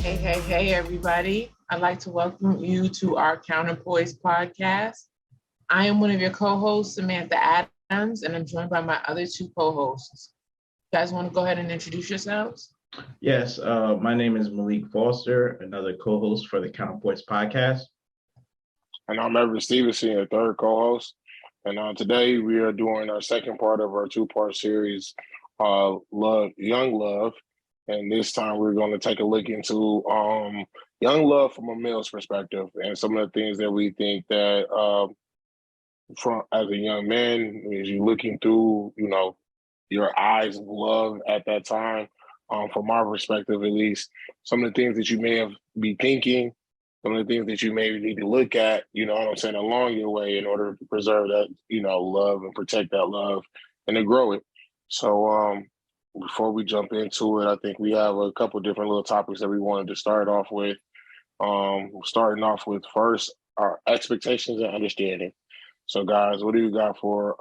Hey, everybody. I'd like to welcome you to our Counterpoise podcast. I am one of your co hosts, Samantha Adams, and I'm joined by my other two co hosts. You guys want to go ahead and introduce yourselves? Yes, my name is Malik Foster, another co-host for the Counterpoints podcast. And I'm Everett Stevenson, your third co-host. And today we are doing our second part of our two-part series, Love, Young Love. And this time we're going to take a look into young love from a male's perspective and some of the things that we think that from as a young man, as you're looking through, your eyes of love at that time, from our perspective at least, some of the things that you may have be thinking, some of the things that you maybe need to look at, you know what I'm saying, along your way in order to preserve that, love and protect that love and to grow it. So before we jump into it, I think we have a couple different little topics that we wanted to start off with. Starting off with first, our expectations and understanding. So guys, what do you got for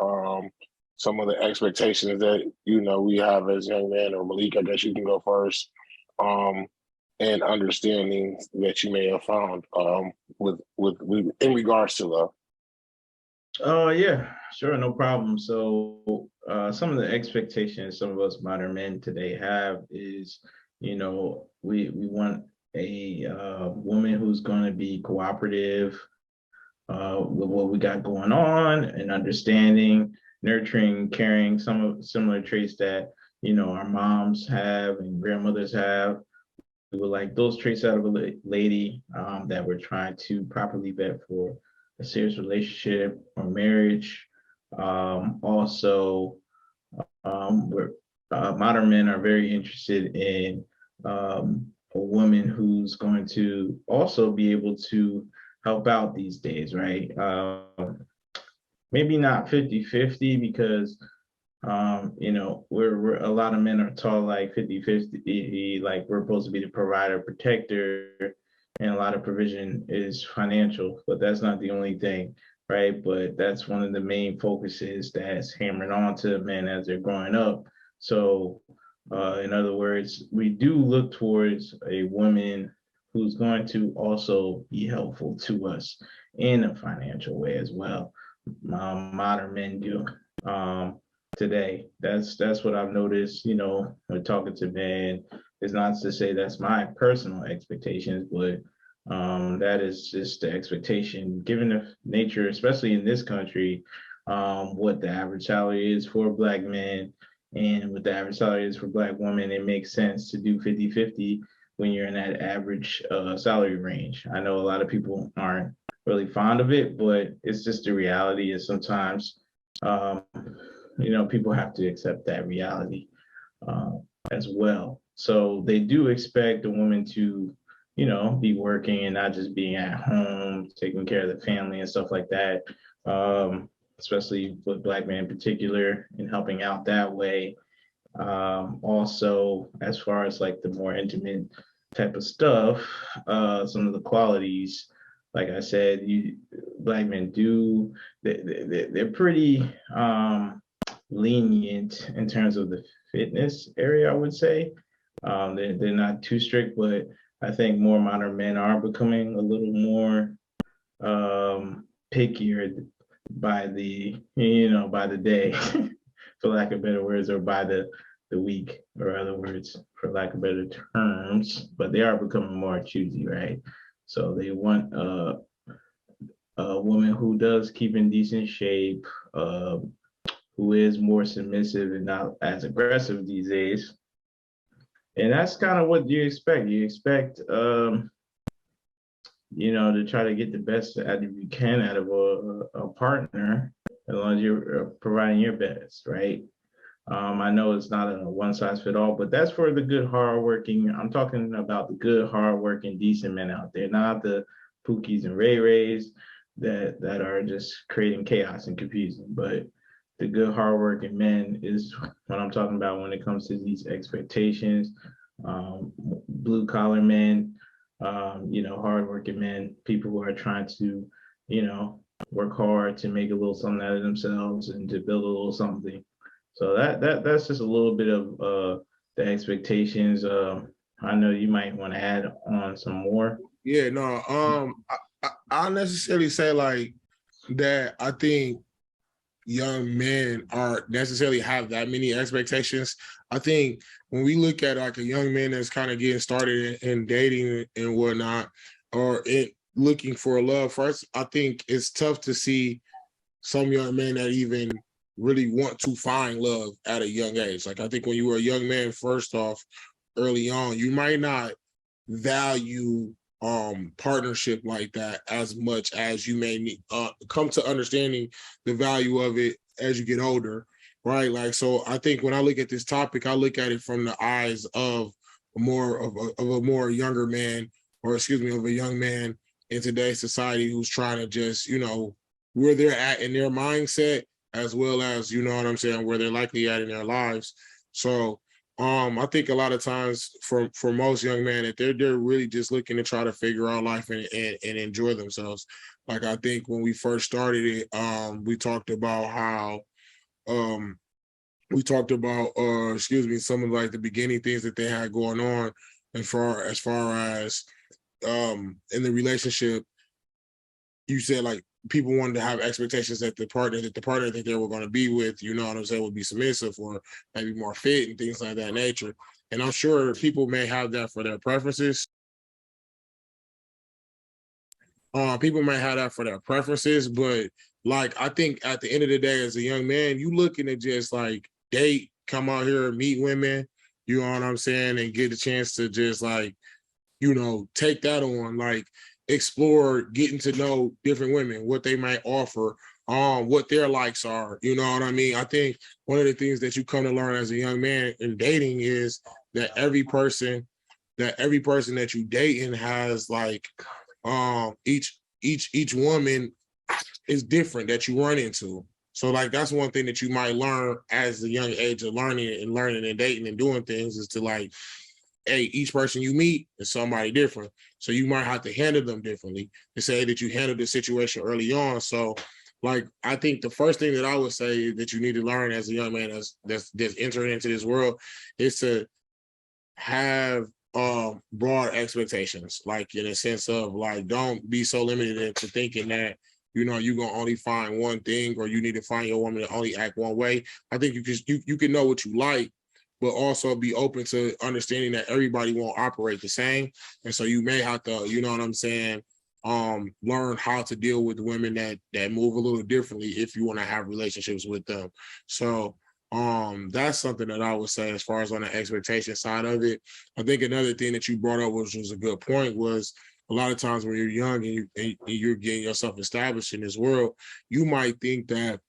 some of the expectations that, we have as young men, or Malik, I guess you can go first. And understandings that you may have found with in regards to love. Yeah, sure, no problem. So some of the expectations some of us modern men today have is, we want a woman who's going to be cooperative with what we got going on and understanding, nurturing, caring, some of similar traits that, our moms have and grandmothers have. We would like those traits out of a lady that we're trying to properly vet for a serious relationship or marriage. Also, we're modern men are very interested in a woman who's going to also be able to help out these days, right? Maybe not 50-50 because we're a lot of men are taught like 50-50, like we're supposed to be the provider, protector, and a lot of provision is financial, but that's not the only thing, right? But that's one of the main focuses that's hammering on to men as they're growing up. So, in other words, we do look towards a woman who's going to also be helpful to us in a financial way as well. Modern men do. Today. That's what I've noticed, when talking to men. It's not to say that's my personal expectations, but that is just the expectation, given the nature, especially in this country, what the average salary is for Black men and what the average salary is for Black women. It makes sense to do 50-50 when you're in that average salary range. I know a lot of people aren't really fond of it, but it's just the reality is sometimes people have to accept that reality as well. So they do expect a woman to, be working and not just being at home, taking care of the family and stuff like that, especially with Black men in particular and helping out that way. Also, as far as like the more intimate type of stuff, some of the qualities, like I said, Black men do, they're pretty lenient in terms of the fitness area, I would say. They're not too strict, but I think more modern men are becoming a little more pickier by the day, for lack of better words, or by the week, or other words, for lack of better terms. But they are becoming more choosy, right? So they want a woman who does keep in decent shape, who is more submissive and not as aggressive these days. And that's kind of what you expect. You expect, to try to get the best out of you can out of a partner, as long as you're providing your best, right? I know it's not a one size fit all, but that's for the good, hardworking. I'm talking about the good, hardworking, decent men out there, not the Pookies and Ray Rays that are just creating chaos and confusion. But the good, hardworking men is what I'm talking about when it comes to these expectations. Blue collar men, hardworking men, people who are trying to, work hard to make a little something out of themselves and to build a little something. So that's just a little bit of the expectations. I know you might want to add on some more. Yeah, no, I necessarily say like that. I think young men aren't necessarily have that many expectations. I think when we look at like a young man that's kind of getting started in dating and whatnot, or looking for love first, I think it's tough to see some young men that even really want to find love at a young age. Like I think when you were a young man, first off, early on, you might not value partnership like that as much as you may need, come to understanding the value of it as you get older, right? Like, so I think when I look at this topic, I look at it from the eyes of a more younger man, or excuse me, of a young man in today's society who's trying to just, where they're at in their mindset, as well as, you know what I'm saying, where they're likely at in their lives. So I think a lot of times for most young men that they're really just looking to try to figure out life and enjoy themselves. Like I think when we first started it, we talked about how excuse me, some of like the beginning things that they had going on as far as in the relationship. You said like people wanted to have expectations that the partner that they were going to be with, you know what I'm saying, would be submissive or maybe more fit and things like that nature. And I'm sure people may have that for their preferences. People might have that for their preferences, but like I think at the end of the day, as a young man, you looking to just like date, come out here, meet women, you know what I'm saying, and get a chance to just like, take that on, like explore getting to know different women, what they might offer, what their likes are, you know what I mean? I think one of the things that you come to learn as a young man in dating is that every person that you dating has like each woman is different that you run into. So like that's one thing that you might learn as a young age of learning and dating and doing things is to like, hey, each person you meet is somebody different. So you might have to handle them differently to say that you handled the situation early on. So like, I think the first thing that I would say that you need to learn as a young man that's entering into this world is to have broad expectations, like in a sense of like, don't be so limited into thinking that, you're gonna only find one thing or you need to find your woman to only act one way. I think you can know what you like, but also be open to understanding that everybody won't operate the same. And so you may have to, you know what I'm saying, learn how to deal with women that move a little differently if you want to have relationships with them. So that's something that I would say as far as on the expectation side of it. I think another thing that you brought up, which was a good point, was a lot of times when you're young and you're getting yourself established in this world, you might think that,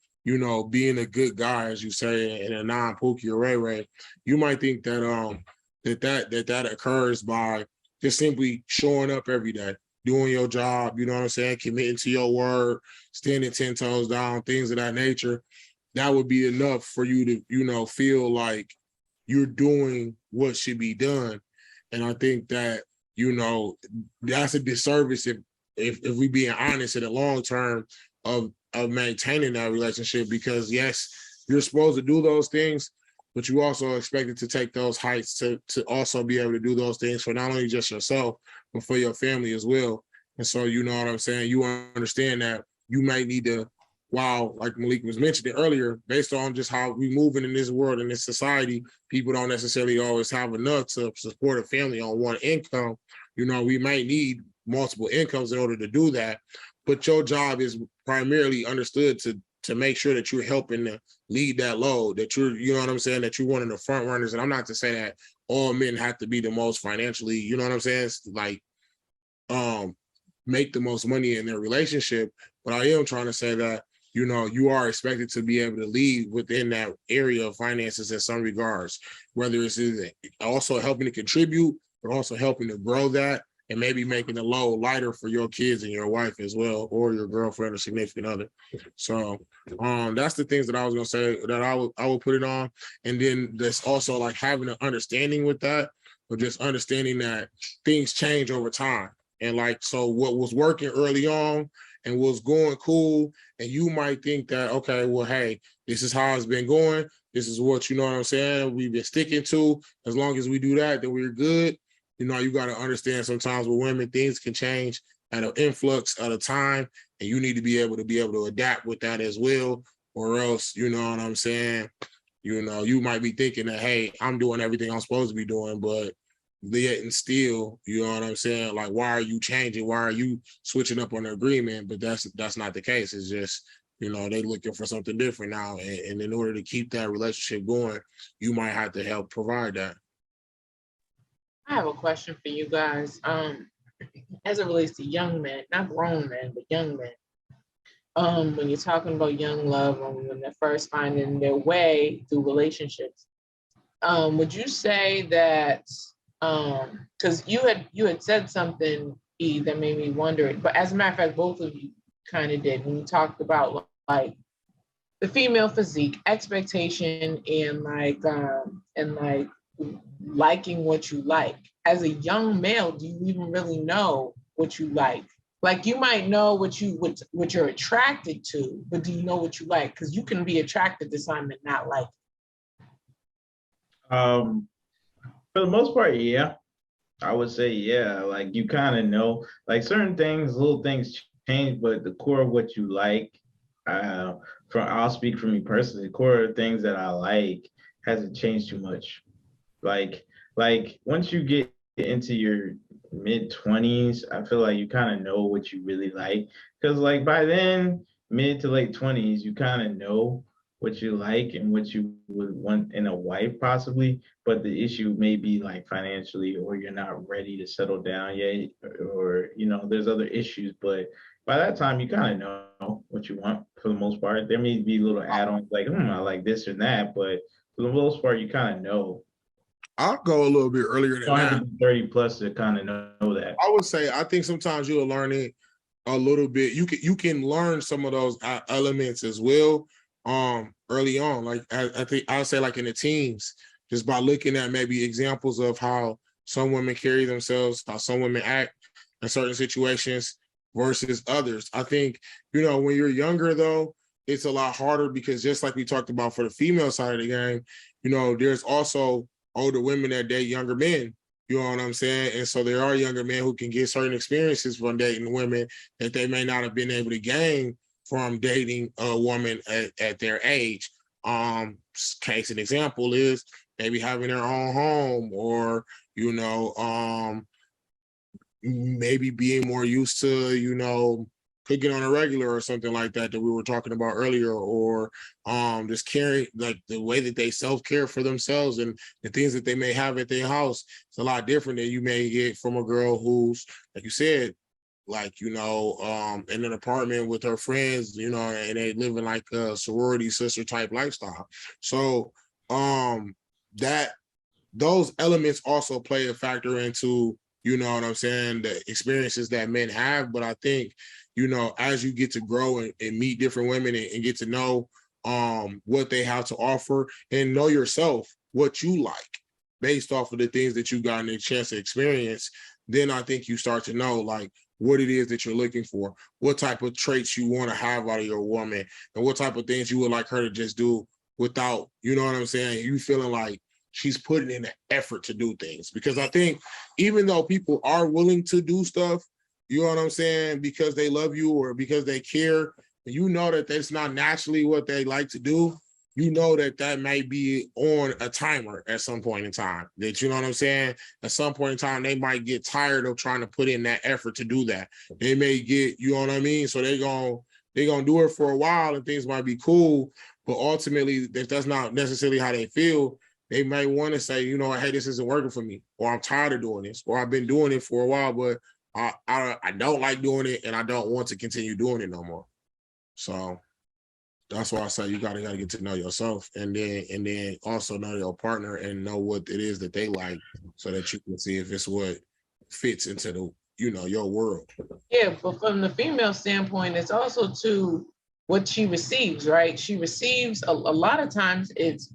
being a good guy, as you say, in a non-Pookie or Ray, you might think that that occurs by just simply showing up every day, doing your job, you know what I'm saying, committing to your word, standing 10 toes down, things of that nature. That would be enough for you to, feel like you're doing what should be done. And I think that, that's a disservice if we being honest in the long term of maintaining that relationship, because yes, you're supposed to do those things, but you also expected to take those heights to also be able to do those things for not only just yourself, but for your family as well. And so, you know what I'm saying? You understand that you might need to, while like Malik was mentioning earlier, based on just how we moving in this world, in this society, people don't necessarily always have enough to support a family on one income. We might need multiple incomes in order to do that. But your job is primarily understood to make sure that you're helping to lead that load, that you're, you know what I'm saying, that you're one of the front runners. And I'm not to say that all men have to be the most financially, you know what I'm saying, like make the most money in their relationship. But I am trying to say that, you are expected to be able to lead within that area of finances in some regards, whether it's also helping to contribute, but also helping to grow that and maybe making the load lighter for your kids and your wife as well, or your girlfriend or significant other. So that's the things that I was gonna say that I would put it on. And then there's also like having an understanding with that, but just understanding that things change over time. And like, so what was working early on and was going cool, and you might think that, okay, well, hey, this is how it's been going. This is what, you know what I'm saying, we've been sticking to. As long as we do that, then we're good. You know, you got to understand sometimes with women, things can change at an influx at a time, and you need to be able to adapt with that as well, or else, you know what I'm saying? You know, you might be thinking that, hey, I'm doing everything I'm supposed to be doing, but yet and still, you know what I'm saying? Like, why are you changing? Why are you switching up on the agreement? But that's not the case. It's just, you know, they looking for something different now. And in order to keep that relationship going, you might have to help provide that. I have a question for you guys. As it relates to young men, not grown men, but young men. When you're talking about young love and when they're first finding their way through relationships, would you say that because you had said something, E, that made me wonder, but as a matter of fact, both of you kind of did when you talked about like the female physique, expectation, and like liking what you like. As a young male, do you even really know what you like? Like you might know what you're attracted to, but do you know what you like? Because you can be attracted to something and not like. For the most part, yeah. I would say, yeah, like you kind of know, like certain things, little things change, but the core of what you like, I'll speak for me personally, the core of things that I like hasn't changed too much. Like once you get into your mid 20s, I feel like you kind of know what you really like. Because like by then, mid to late 20s, you kind of know what you like and what you would want in a wife possibly, but the issue may be like financially, or you're not ready to settle down yet, or you know there's other issues, but by that time you kind of know what you want for the most part. There may be little add-ons like I like this or that, but for the most part you kind of know. I'll go a little bit earlier than You don't that. have to be 30 plus to kind of know that. I would say I think sometimes you'll learn it a little bit. You can learn some of those elements as well early on. Like I think I'll say like in the teens, just by looking at maybe examples of how some women carry themselves, how some women act in certain situations versus others. I think, you know, when you're younger though, it's a lot harder because just like we talked about for the female side of the game, you know, there's also older women that date younger men. You know what I'm saying? And so there are younger men who can get certain experiences from dating women that they may not have been able to gain from dating a woman at their age. Case an example is maybe having their own home, or, you know, maybe being more used to, you know, cooking on a regular or something like that we were talking about earlier, or just caring, like the way that they self-care for themselves and the things that they may have at their house. It's a lot different than you may get from a girl who's, like you said, like, you know, in an apartment with her friends, you know, and they live in like a sorority sister type lifestyle. So that those elements also play a factor into, you know what I'm saying, the experiences that men have. But I think, you know, as you get to grow and meet different women and get to know what they have to offer and know yourself, what you like based off of the things that you got a chance to experience, then I think you start to know like what it is that you're looking for, what type of traits you want to have out of your woman, and what type of things you would like her to just do without, you know what I'm saying, you feeling like she's putting in the effort to do things. Because I think even though people are willing to do stuff, you know what I'm saying, because they love you or because they care, you know that that's not naturally what they like to do, you know that that may be on a timer at some point in time. That, you know what I'm saying? At some point in time, they might get tired of trying to put in that effort to do that. They may get, you know what I mean? So they're gonna do it for a while and things might be cool, but ultimately, if that's not necessarily how they feel, they may want to say, you know, hey, this isn't working for me, or I'm tired of doing this, or I've been doing it for a while, but I don't like doing it and I don't want to continue doing it no more. So that's why I say you gotta get to know yourself, and then also know your partner and know what it is that they like, so that you can see if it's what fits into the, you know, your world. Yeah, but from the female standpoint, it's also to what she receives, right? She receives a lot of times it's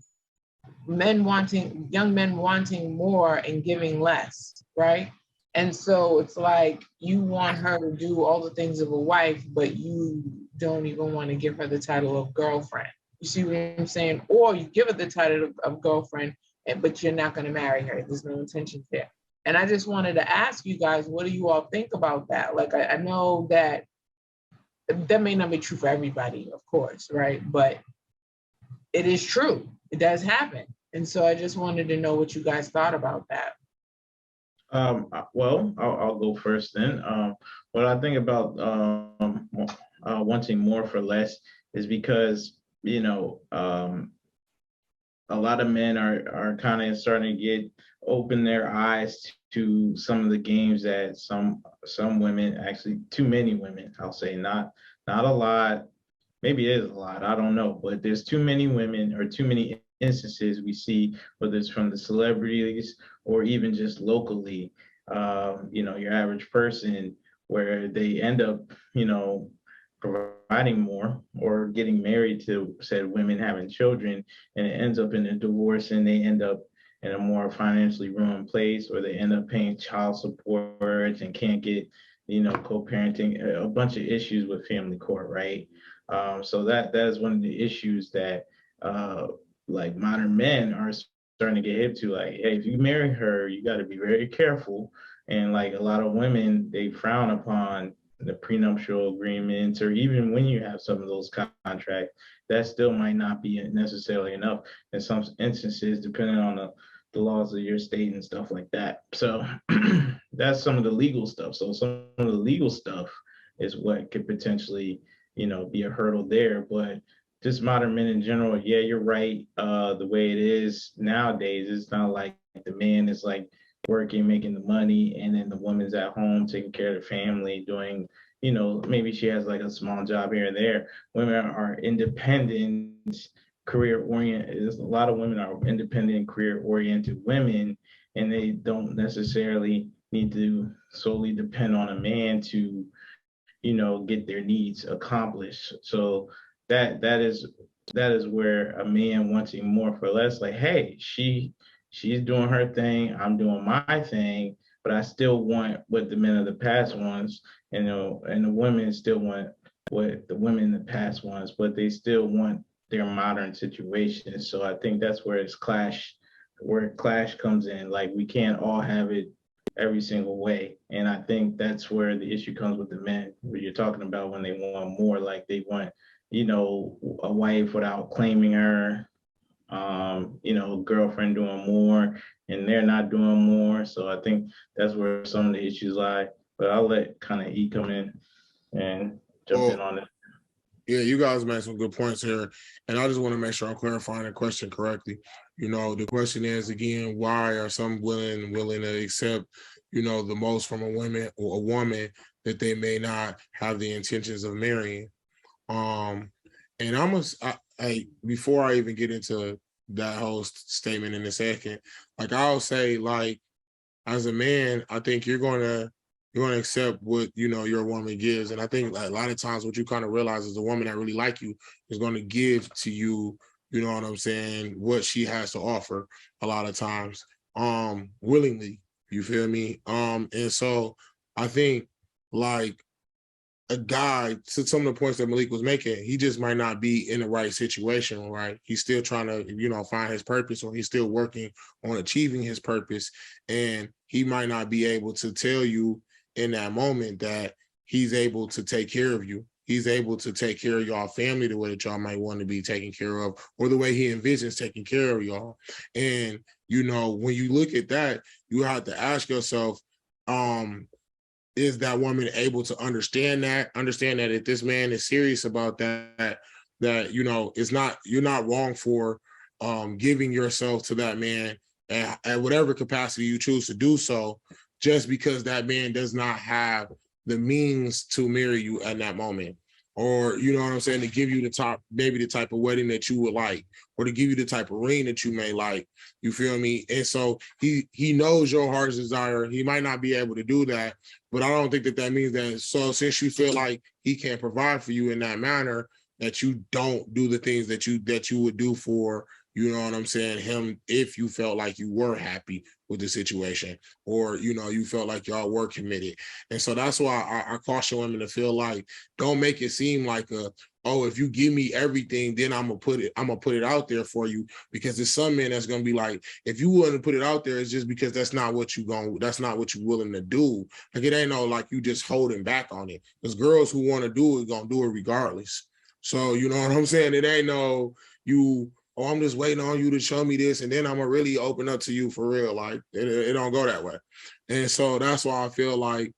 young men wanting more and giving less, right? And so it's like you want her to do all the things of a wife, but you don't even want to give her the title of girlfriend. You see what I'm saying? Or you give her the title of girlfriend, but you're not going to marry her. There's no intention there. And I just wanted to ask you guys, what do you all think about that? Like, I know that may not be true for everybody, of course, right? But it is true. It does happen. And so I just wanted to know what you guys thought about that. Well, I'll go first then. What I think about wanting more for less is because, a lot of men are kind of starting to get open their eyes to some of the games that some women, actually too many women, I'll say, not a lot, maybe it is a lot, I don't know, but there's too many women or too many instances we see, whether it's from the celebrities or even just locally, your average person, where they end up, providing more or getting married to said women, having children, and it ends up in a divorce, and they end up in a more financially ruined place, or they end up paying child support and can't get, co-parenting, a bunch of issues with family court, right? So that is one of the issues that like modern men are starting to get hip to. Like, hey, if you marry her, you got to be very careful. And like a lot of women, they frown upon the prenuptial agreements, or even when you have some of those contracts, that still might not be necessarily enough in some instances, depending on the laws of your state and stuff like that. So that's some of the legal stuff. So some of the legal stuff is what could potentially, be a hurdle there. But just modern men in general, yeah, you're right. The way it is nowadays, it's not like the man is like working, making the money, and then the woman's at home taking care of the family, doing, maybe she has like a small job here and there. Women are independent, career oriented. A lot of women are independent, career oriented women, and they don't necessarily need to solely depend on a man to, get their needs accomplished. So that is where a man wanting more for less, like, hey, she's doing her thing, I'm doing my thing, but I still want what the men of the past wants, and the women still want what the women in the past wants, but they still want their modern situation. So I think that's where clash comes in. Like, we can't all have it every single way. And I think that's where the issue comes with the men, where you're talking about when they want more, like they want, a wife without claiming her, girlfriend doing more and they're not doing more. So I think that's where some of the issues lie. But I'll let kind of E come in and jump in on it. Yeah, you guys made some good points here. And I just want to make sure I'm clarifying the question correctly. The question is, again, why are some willing to accept, the most from a woman that they may not have the intentions of marrying? And before I even get into that whole statement in a second, like I'll say, like, as a man, I think you're gonna accept what your woman gives. And I think like, a lot of times what you kind of realize is the woman that really like you is going to give to you, you know what I'm saying, what she has to offer a lot of times, willingly, you feel me? And so I think, like, a guy, to some of the points that Malik was making, he just might not be in the right situation, right? He's still trying to, find his purpose, or he's still working on achieving his purpose. And he might not be able to tell you in that moment that he's able to take care of you. He's able to take care of y'all family the way that y'all might want to be taken care of, or the way he envisions taking care of y'all. And, when you look at that, you have to ask yourself, is that woman able to understand that if this man is serious about that, it's not, you're not wrong for giving yourself to that man at whatever capacity you choose to do so, just because that man does not have the means to marry you at that moment. Or, you know what I'm saying, to give you maybe the type of wedding that you would like, or to give you the type of ring that you may like, you feel me? And so he knows your heart's desire. He might not be able to do that, but I don't think that means that, so since you feel like he can't provide for you in that manner, that you don't do the things that you would do for, you know what I'm saying, him, if you felt like you were happy with the situation, or, you felt like y'all were committed. And so that's why I caution women to feel like, don't make it seem like oh, if you give me everything, then I'm gonna put it out there for you. Because there's some men that's gonna be like, if you wouldn't put it out there, it's just because that's not what you're willing to do. Like, it ain't no like you just holding back on it. Because girls who want to do it gonna do it regardless. So you know what I'm saying? It ain't no oh, I'm just waiting on you to show me this, and then I'm gonna really open up to you for real. Like, it don't go that way. And so that's why I feel like,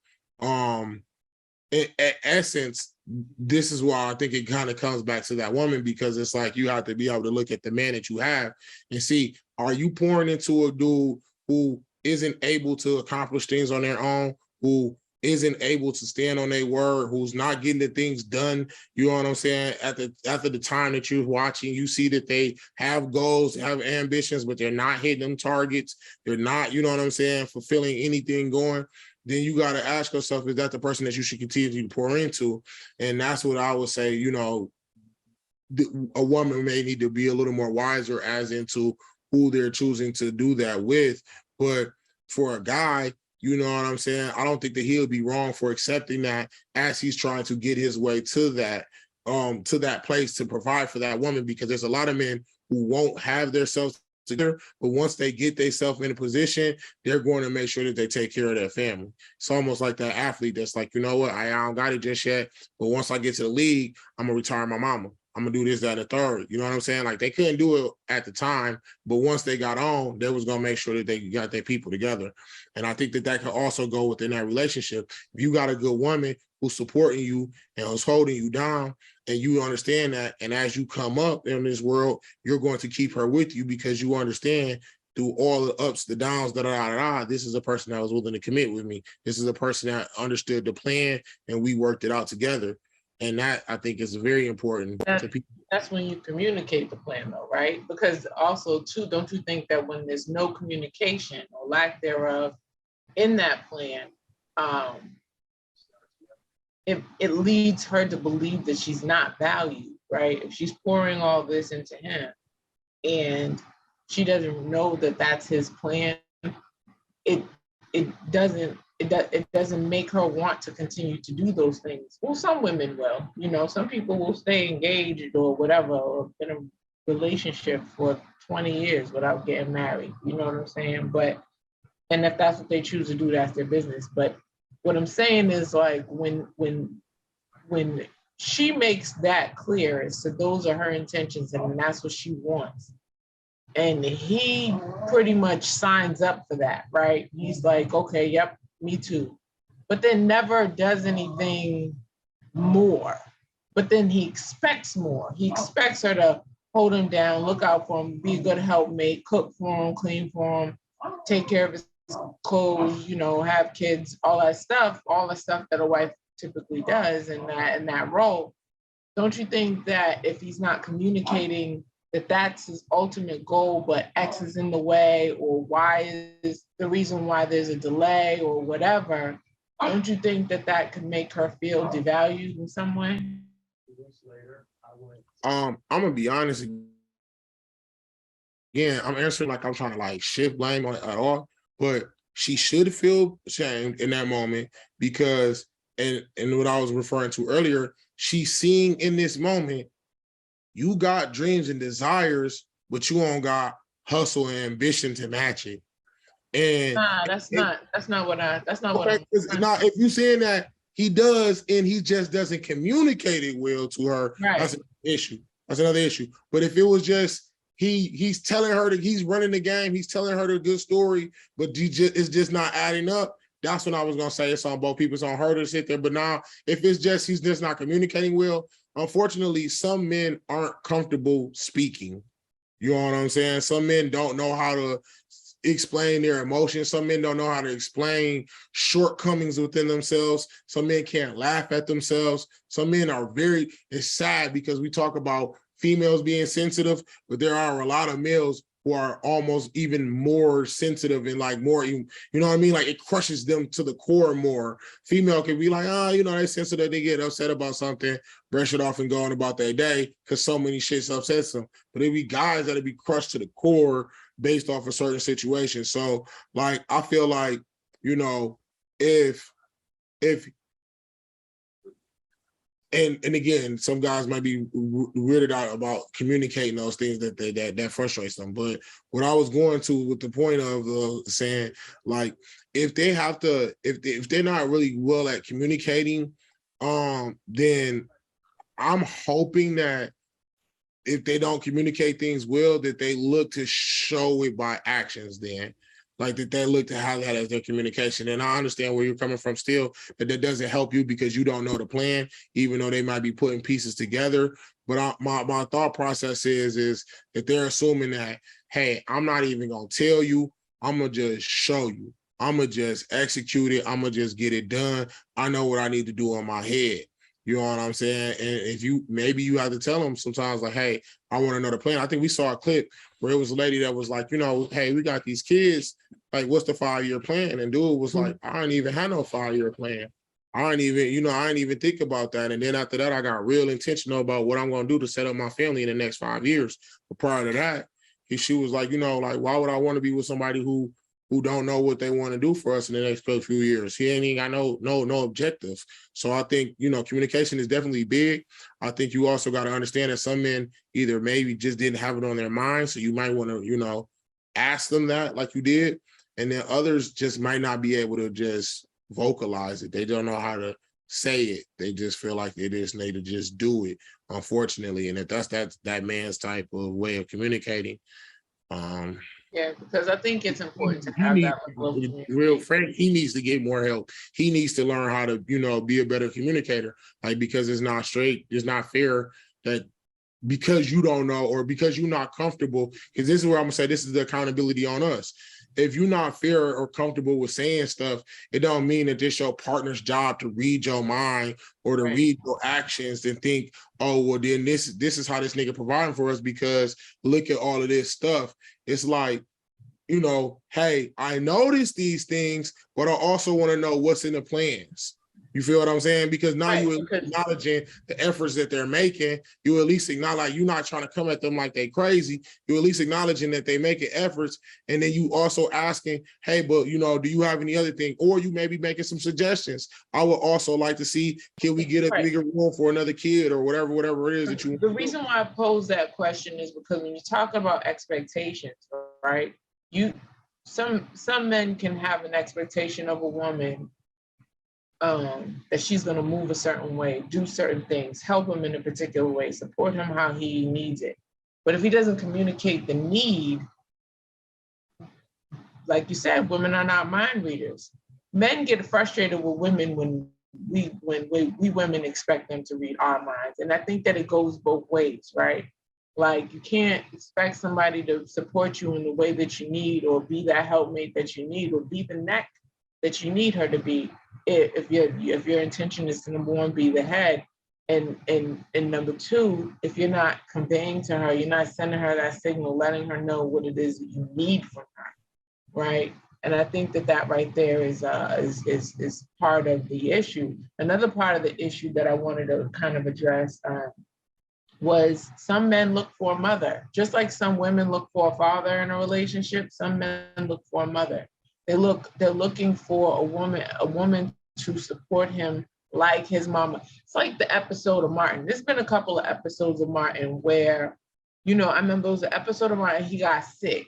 in essence, this is why I think it kind of comes back to that woman, because it's like you have to be able to look at the man that you have and see, are you pouring into a dude who isn't able to accomplish things on their own, who isn't able to stand on their word, who's not getting the things done, you know what I'm saying? After the time that you're watching, you see that they have goals, have ambitions, but they're not hitting them targets. They're not, you know what I'm saying, fulfilling anything going. Then you got to ask yourself, is that the person that you should continue to pour into? And that's what I would say, you know, a woman may need to be a little more wiser as into who they're choosing to do that with. But for a guy, you know what I'm saying, I don't think that he'll be wrong for accepting that as he's trying to get his way to that place to provide for that woman, because there's a lot of men who won't have their self together, but once they get themselves in a position, they're going to make sure that they take care of their family. It's almost like that athlete that's like, you know what, I don't got it just yet, but once I get to the league, I'm gonna retire my mama. I'm gonna do this, that, and the third. You know what I'm saying? Like, they couldn't do it at the time, but once they got on, they was gonna make sure that they got their people together. And I think that that could also go within that relationship. If you got a good woman who's supporting you and who's holding you down, and you understand that, and as you come up in this world, you're going to keep her with you because you understand through all the ups, the downs, this is a person that was willing to commit with me. This is a person that understood the plan, and we worked it out together. And that, I think, is very important to people. That's when you communicate the plan, though, right? Because also, too, don't you think that when there's no communication or lack thereof in that plan, it leads her to believe that she's not valued, right? If she's pouring all this into him and she doesn't know that that's his plan, it doesn't make her want to continue to do those things. Well, some women will, you know, some people will stay engaged or whatever, or in a relationship for 20 years without getting married, you know what I'm saying? But, and if that's what they choose to do, that's their business. But what I'm saying is, like, when she makes that clear as to those are her intentions and that's what she wants, and he pretty much signs up for that, right? He's like, okay, yep, me too. But then never does anything more. But then he expects more. He expects her to hold him down, look out for him, be a good helpmate, cook for him, clean for him, take care of his clothes, you know, have kids, all that stuff that a wife typically does in that role. Don't you think that if he's not communicating that that's his ultimate goal, but X is in the way, or Y is the reason why there's a delay or whatever, don't you think that that could make her feel devalued in some way? I'm gonna be honest again, I'm answering like I'm trying to like shift blame on it at all, but she should feel ashamed in that moment because, and what I was referring to earlier, she's seeing in this moment, you got dreams and desires, but you don't got hustle and ambition to match it. And that's not what I'm if you're saying that he does and he just doesn't communicate it well to her, right, that's an issue. That's another issue. But if it was just he's telling her that he's running the game, he's telling her the good story, but it's just not adding up, that's when I was gonna say it's on both people. It's on her to sit there. But now, if it's just he's just not communicating well, unfortunately, some men aren't comfortable speaking. You know what I'm saying? Some men don't know how to explain their emotions. Some men don't know how to explain shortcomings within themselves. Some men can't laugh at themselves. Some men are it's sad because we talk about females being sensitive, but there are a lot of males who are almost even more sensitive and like more, you know what I mean? Like it crushes them to the core more. Female can be like, you know, they're sensitive, they get upset about something, brush it off and go on about their day because so many shits upsets them. But it be guys that'll be crushed to the core based off a certain situation. So like, I feel like, you know, if and again, some guys might be weirded out about communicating those things that frustrates them. But what I was going to with the point of saying, like, if they have to, if they're not really well at communicating, then I'm hoping that if they don't communicate things well, that they look to show it by actions then. Like that they look to have that as their communication. And I understand where you're coming from still, but that doesn't help you because you don't know the plan, even though they might be putting pieces together. But my thought process is that they're assuming that, hey, I'm not even going to tell you, I'm going to just show you. I'm going to just execute it. I'm going to just get it done. I know what I need to do in my head. You know what I'm saying? And if maybe you have to tell them sometimes, like, hey, I want to know the plan. I think we saw a clip where it was a lady that was like, hey, we got these kids. Like, what's the 5-year plan? And dude was like, I don't even have no 5-year plan. I ain't even think about that. And then after that, I got real intentional about what I'm going to do to set up my family in the next 5 years. But prior to that, she was like, like, why would I want to be with somebody who don't know what they want to do for us in the next few years? He ain't got no objective. So I think, communication is definitely big. I think you also got to understand that some men either maybe just didn't have it on their mind. So you might want to, ask them that like you did. And then others just might not be able to just vocalize it. They don't know how to say it. They just feel like they just need to just do it, unfortunately. And if that's that man's type of way of communicating, yeah, because I think it's important to have that level of real frank. He needs to get more help. He needs to learn how to, be a better communicator. Like, because it's not fair that because you don't know or because you're not comfortable, because this is where I'm gonna say this is the accountability on us. If you're not fair or comfortable with saying stuff, it don't mean that it's your partner's job to read your mind or to read your actions and think, oh, well, then this is how this nigga providing for us because look at all of this stuff. It's like, hey, I noticed these things, but I also want to know what's in the plans. You feel what I'm saying? Because now you're acknowledging the efforts that they're making. You at least acknowledge, like, you're not trying to come at them like they crazy. You're at least acknowledging that they making efforts. And then you also asking, hey, but, do you have any other thing? Or you may be making some suggestions. I would also like to see, can we get a bigger room for another kid or whatever it is that you. The reason why I pose that question is because when you talk about expectations, right? Some men can have an expectation of a woman that she's going to move a certain way, do certain things, help him in a particular way, support him how he needs it. But if he doesn't communicate the need, like you said, women are not mind readers. Men get frustrated with women when we women expect them to read our minds. And I think that it goes both ways, right? Like, you can't expect somebody to support you in the way that you need or be that helpmate that you need or be the neck that you need her to be if your intention is to, number one, be the head, and number two, if you're not conveying to her, you're not sending her that signal, letting her know what it is that you need from her, right? And I think that right there is part of the issue. Another part of the issue that I wanted to kind of address was some men look for a mother, just like some women look for a father in a relationship. Some men look for a mother. They're looking for a woman to support him like his mama. It's like the episode of Martin. There's been a couple of episodes of Martin where, I remember it was an episode of Martin, he got sick,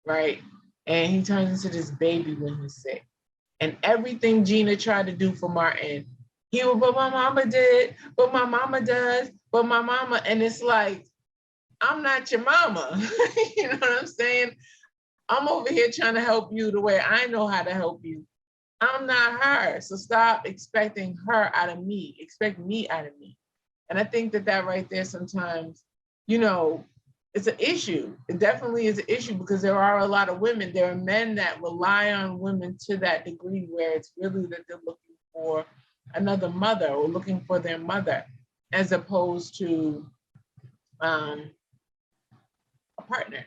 right? And he turns into this baby when he's sick. And everything Gina tried to do for Martin, he was, but my mama did, but my mama does, but my mama. And it's like, I'm not your mama. You know what I'm saying? I'm over here trying to help you the way I know how to help you. I'm not her. So stop expecting her out of me. Expect me out of me. And I think that right there sometimes, it's an issue. It definitely is an issue because there are a lot of women. There are men that rely on women to that degree where it's really that they're looking for another mother or looking for their mother as opposed to a partner.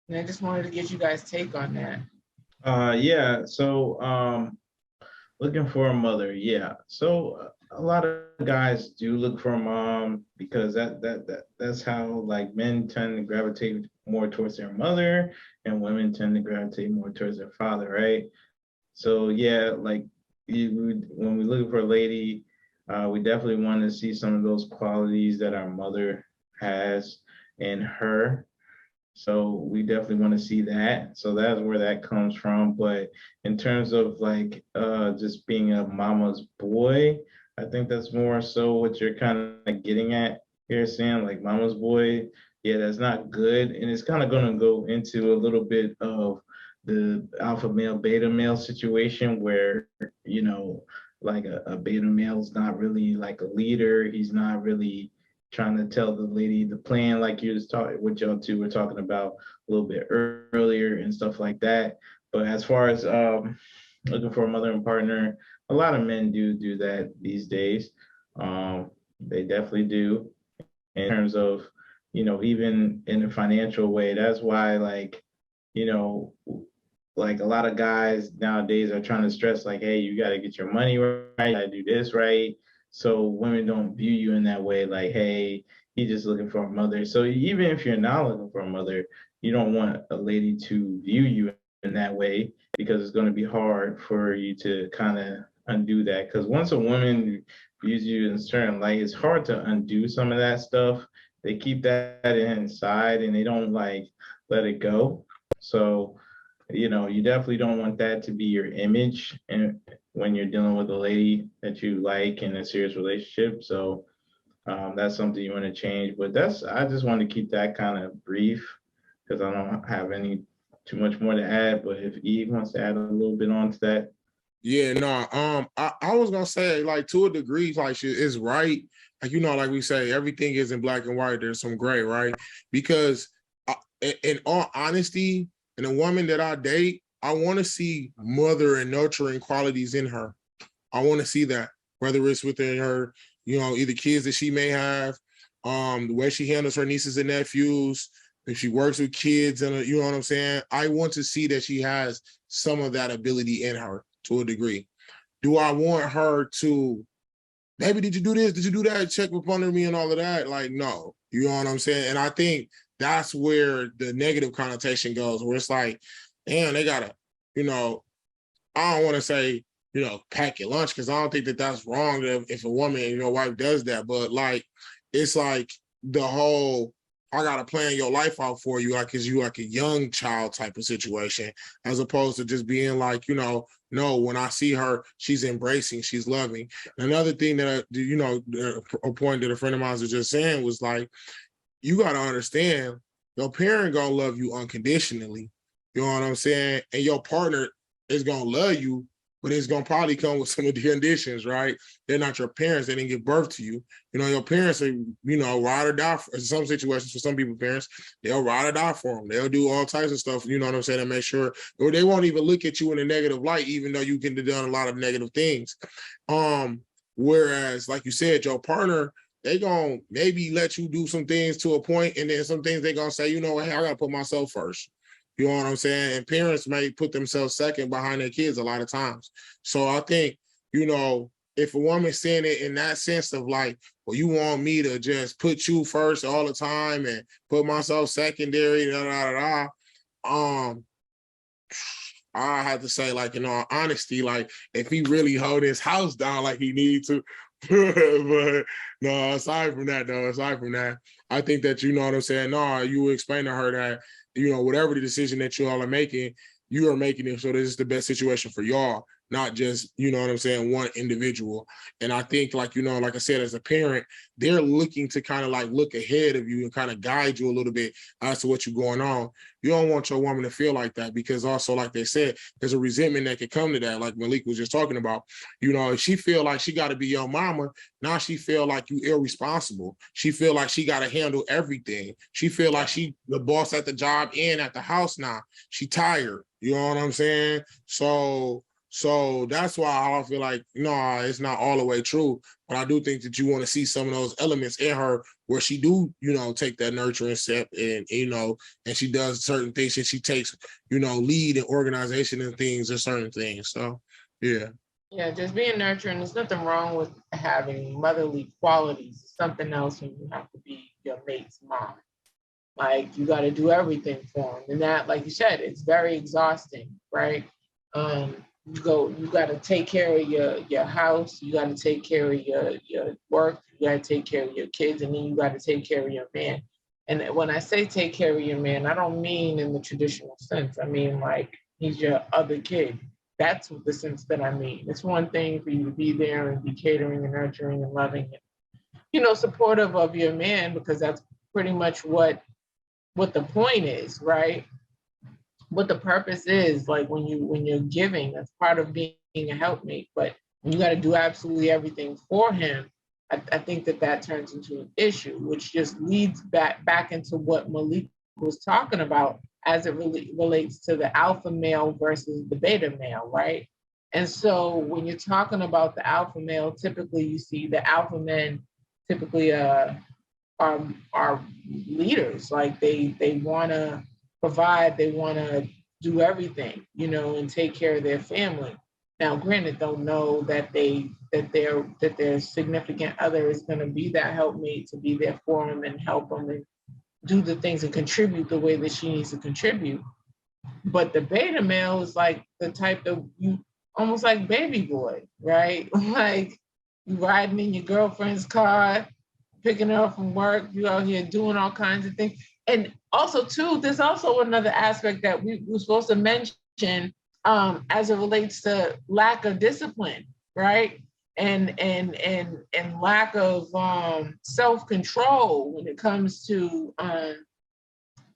And I just wanted to get you guys' take on that. Yeah. So looking for a mother. Yeah. So a lot of guys do look for a mom because that's how, like, men tend to gravitate more towards their mother and women tend to gravitate more towards their father, right? So yeah, like when we're looking for a lady, We definitely want to see some of those qualities that our mother has in her. So we definitely want to see that. So that's where that comes from. But in terms of like just being a mama's boy, I think that's more so what you're kind of getting at here, Sam. Like mama's boy, yeah, that's not good. And it's kind of going to go into a little bit of the alpha male, beta male situation where, you know, like a beta male is not really like a leader. He's not really trying to tell the lady the plan, like you was talking, what y'all two were talking about a little bit earlier and stuff like that. But as far as looking for a mother and partner, a lot of men do that these days. They definitely do. In terms of, you know, even in a financial way, that's why, like, you know, like a lot of guys nowadays are trying to stress like, hey, you got to get your money right, you got to do this right. So women don't view you in that way, like, hey, he's just looking for a mother. So even if you're not looking for a mother, you don't want a lady to view you in that way because it's going to be hard for you to kind of undo that. Because once a woman views you in a certain light, it's hard to undo some of that stuff. They keep that inside and they don't like let it go. So you know, you definitely don't want that to be your image and when you're dealing with a lady that you like in a serious relationship. So that's something you want to change. But I just want to keep that kind of brief because I don't have any too much more to add. But if Eve wants to add a little bit on to that. Yeah, no, I was gonna say, like, to a degree, like, she is right. Like, you know, like we say, everything isn't black and white. There's some gray, right? Because in all honesty, in a woman that I date, I want to see mother and nurturing qualities in her. I want to see that, whether it's within her, you know, either kids that she may have, the way she handles her nieces and nephews, if she works with kids, and you know what I'm saying. I want to see that she has some of that ability in her to a degree. Do I want her to, baby, did you do this? Did you do that? Check up under me and all of that? Like, no, you know what I'm saying? And I think that's where the negative connotation goes, where it's like, damn, they gotta, you know, I don't want to say, you know, pack your lunch, because I don't think that that's wrong if a woman, you know, wife does that. But like, it's like the whole, I gotta plan your life out for you, like, cause you like a young child type of situation, as opposed to just being like, you know, no, when I see her, she's embracing, she's loving. Another thing that, you know, a point that a friend of mine was just saying was like, you got to understand your parent gonna love you unconditionally. You know what I'm saying? And your partner is gonna love you, but it's gonna probably come with some of the conditions, right? They're not your parents. They didn't give birth to you. You know, your parents are, you know, ride or die. In some situations, for some people, parents, they'll ride or die for them. They'll do all types of stuff. You know what I'm saying? To make sure, or they won't even look at you in a negative light, even though you can do done a lot of negative things. Whereas, like you said, your partner, they gonna maybe let you do some things to a point, and then some things they gonna say, you know what, hey, I gotta put myself first. You know what I'm saying? And parents may put themselves second behind their kids a lot of times. So I think, you know, if a woman's saying it in that sense of like, well, you want me to just put you first all the time and put myself secondary, da da da da. I have to say, like, in all honesty, like, if he really hold his house down like he needs to, but no, aside from that, I think that, you know what I'm saying, no, you explain to her that, you know, whatever the decision that you all are making, you are making it so this is the best situation for y'all, not just, you know what I'm saying, one individual. And I think, like, you know, like I said, as a parent, they're looking to kind of like look ahead of you and kind of guide you a little bit as to what's going on. You don't want your woman to feel like that, because also, like they said, there's a resentment that could come to that, like Malik was just talking about. You know, if she feel like she got to be your mama, now she feel like you irresponsible. She feel like she got to handle everything. She feel like she the boss at the job and at the house now. She tired. You know what I'm saying? So that's why I feel like, no, it's not all the way true. But I do think that you want to see some of those elements in her where she do, you know, take that nurturing step, and, you know, and she does certain things, and she takes, you know, lead in organization and things or certain things. So, yeah. Yeah, just being nurturing. There's nothing wrong with having motherly qualities. It's something else when you have to be your mate's mom. Like, you got to do everything for them. And that, like you said, it's very exhausting, right? you got to take care of your house, you got to take care of your work, you got to take care of your kids, and then you got to take care of your man. And when I say take care of your man, I don't mean in the traditional sense. I mean like he's your other kid. That's the sense that I mean. It's one thing for you to be there and be catering and nurturing and loving and, supportive of your man, because that's pretty much what the point is, right? What the purpose is, like when you're giving, that's part of being a helpmate. But when you got to do absolutely everything for him, I think that turns into an issue, which just leads back into what Malik was talking about as it relates to the alpha male versus the beta male, right? And so when you're talking about the alpha male, typically you see the alpha men typically are leaders. Like they want to provide, they want to do everything, and take care of their family. Now, granted, don't know that their significant other is going to be that helpmate, to be there for them and help them and do the things and contribute the way that she needs to contribute. But the beta male is like the type that you almost like baby boy, right? Like you riding in your girlfriend's car, picking her up from work, you out here doing all kinds of things. And also too, there's also another aspect that we were supposed to mention as it relates to lack of discipline, right? And lack of self-control when it comes to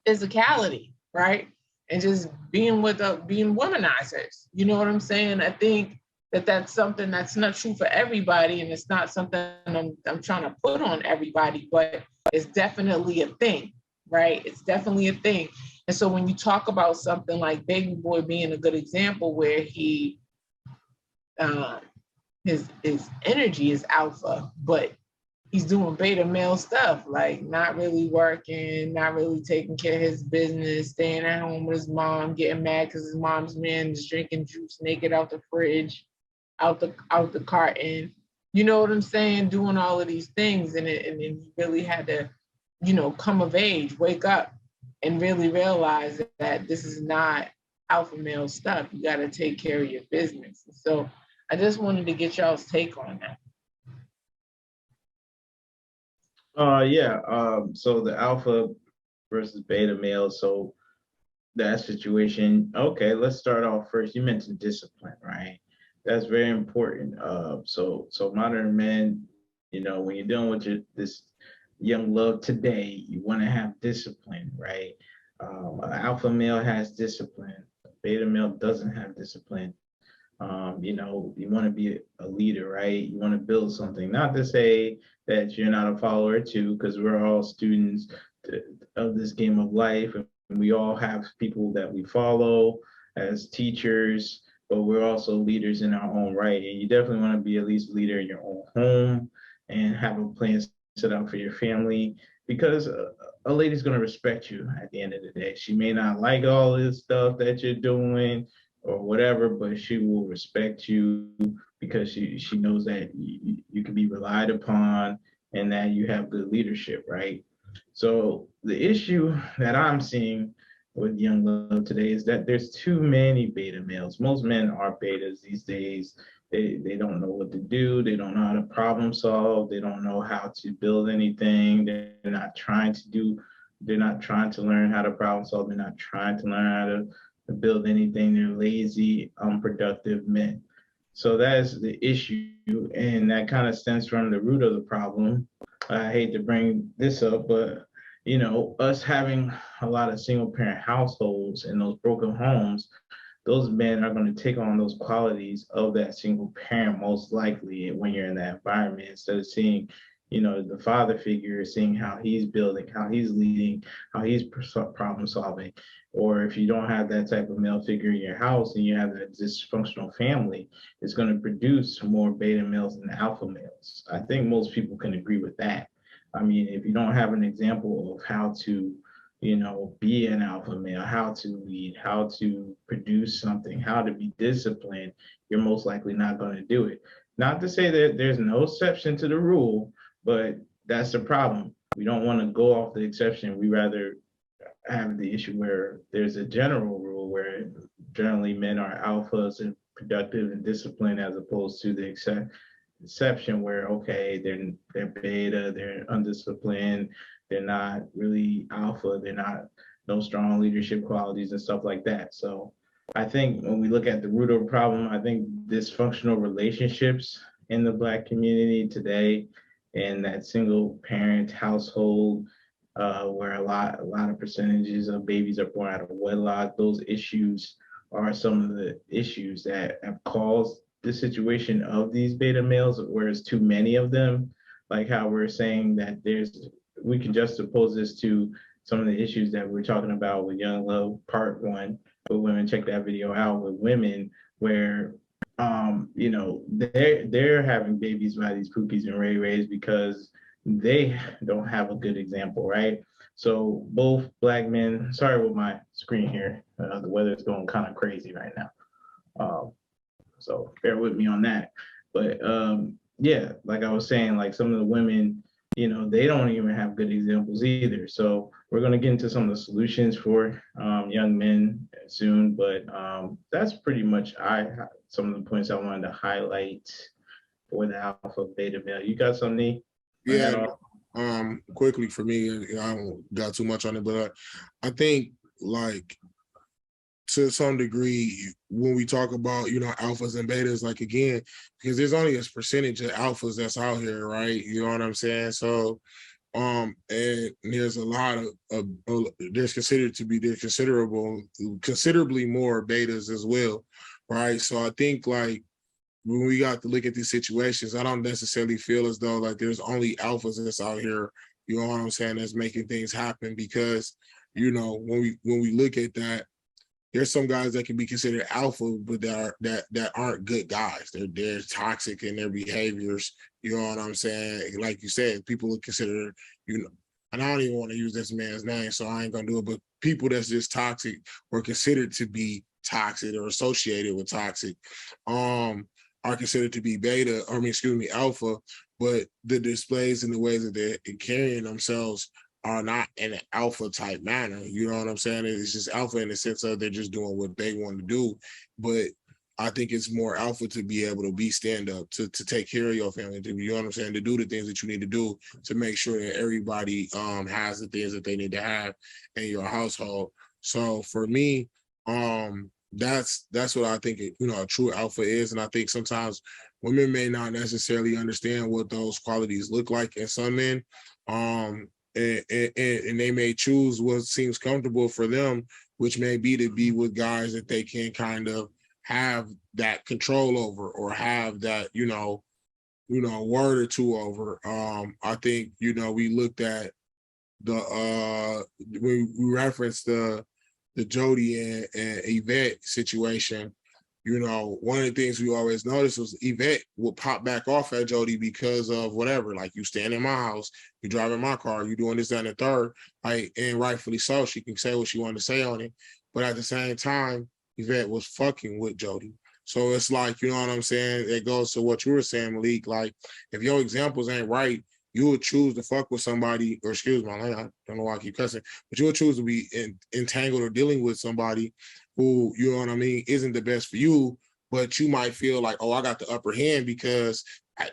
physicality, right? And just being womanizers. You know what I'm saying? I think that's something that's not true for everybody, and it's not something I'm trying to put on everybody, but it's definitely a thing, right? It's definitely a thing. And so when you talk about something like Baby Boy being a good example, where he his energy is alpha, but he's doing beta male stuff, like not really working, not really taking care of his business, staying at home with his mom, getting mad because his mom's man is drinking juice naked out the fridge, out the carton. You know what I'm saying? Doing all of these things, and he really had to, come of age, wake up, and really realize that this is not alpha male stuff. You got to take care of your business. So I just wanted to get y'all's take on that. So the alpha versus beta male. So that situation. Okay, let's start off first. You mentioned discipline, right? That's very important. So modern men, when you're dealing with this young love today, you want to have discipline, right? An alpha male has discipline. A beta male doesn't have discipline. You want to be a leader, right? You want to build something. Not to say that you're not a follower too, because we're all students of this game of life, and we all have people that we follow as teachers, but we're also leaders in our own right. And you definitely want to be at least a leader in your own home and have a plan set out for your family, because a lady's going to respect you at the end of the day. She may not like all this stuff that you're doing or whatever, but she will respect you because she knows that you can be relied upon and that you have good leadership, right? So the issue that I'm seeing with young love today is that there's too many beta males. Most men are betas these days. They don't know what to do. They don't know how to problem solve. They don't know how to build anything. They're not trying to learn how to problem solve. They're not trying to learn how to build anything. They're lazy, unproductive men. So that's the issue. And that kind of stems from the root of the problem. I hate to bring this up, but us having a lot of single parent households and those broken homes, those men are going to take on those qualities of that single parent most likely when you're in that environment, instead of seeing the father figure, seeing how he's building, how he's leading, how he's problem solving. Or if you don't have that type of male figure in your house and you have that dysfunctional family, it's going to produce more beta males than alpha males. I think most people can agree with that. I mean, if you don't have an example of how to be an alpha male, how to lead, how to produce something, how to be disciplined, you're most likely not going to do it. Not to say that there's no exception to the rule, but that's the problem. We don't want to go off the exception. We rather have the issue where there's a general rule where generally men are alphas and productive and disciplined, as opposed to the exception where, okay, they're beta, they're undisciplined, they're not really alpha, they're not no strong leadership qualities and stuff like that. So I think when we look at the root of the problem, I think dysfunctional relationships in the Black community today, and that single parent household, where a lot of percentages of babies are born out of wedlock, those issues are some of the issues that have caused the situation of these beta males, whereas too many of them, like how we're saying that we can juxtapose this to some of the issues that we're talking about with Young Love Part 1 with women. Check that video out with women where they're having babies by these poopies and ray rays because they don't have a good example, right? So both Black men, sorry with my screen here, the weather's going kind of crazy right now. So bear with me on that. But yeah, like I was saying, like some of the women, they don't even have good examples either. So we're going to get into some of the solutions for young men soon, but that's pretty much some of the points I wanted to highlight for the alpha beta male. You got something? Yeah. Quickly for me, I don't got too much on it, but I think like to some degree when we talk about alphas and betas, like again, because there's only a percentage of alphas that's out here, right? You know what I'm saying? So and there's a lot of there's considerably more betas as well, right? So I think like when we got to look at these situations, I don't necessarily feel as though like there's only alphas that's out here, you know what I'm saying, that's making things happen, because when we look at that, there's some guys that can be considered alpha, but that aren't good guys. They're toxic in their behaviors. You know what I'm saying? Like you said, people are considered, and I don't even want to use this man's name, so I ain't gonna do it. But people that's just toxic or considered to be toxic or associated with toxic, are considered to be beta, alpha. But the displays and the ways that they're carrying themselves are not in an alpha type manner. You know what I'm saying? It's just alpha in the sense of they're just doing what they want to do. But I think it's more alpha to be able to be stand up, to take care of your family, you know what I'm saying, to do the things that you need to do to make sure that everybody has the things that they need to have in your household. So for me, that's what I think a true alpha is. And I think sometimes women may not necessarily understand what those qualities look like in some men. And they may choose what seems comfortable for them, which may be to be with guys that they can kind of have that control over, or have that, word or two over. I think, we looked at we referenced the Jody and Yvette situation. One of the things we always noticed was Yvette would pop back off at Jody because of whatever, like, you staying in my house, you driving my car, you doing this, that, and the third, like, and rightfully so, she can say what she wanted to say on it. But at the same time, Yvette was fucking with Jody. So it's like, you know what I'm saying? It goes to what you were saying, Malik. Like, if your examples ain't right, you would choose to fuck with somebody, or excuse my language, I don't know why I keep cussing, but you would choose to be entangled or dealing with somebody who, you know what I mean, isn't the best for you, but you might feel like, oh, I got the upper hand because